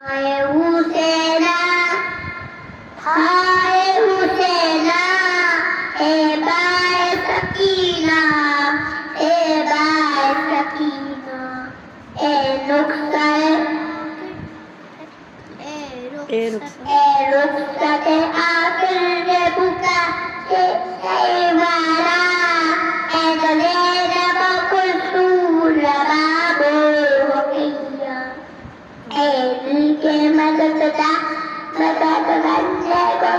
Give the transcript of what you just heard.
हाय हुसैना, हाय हुसैना, ए बाए सकीना, ए बाए सकीना, ए रुखसत, ए रुखसत आखिर बुका से वाला, ए गले बकुसूर बाबो हकिया, ए दिल के मदद दा मदद करने को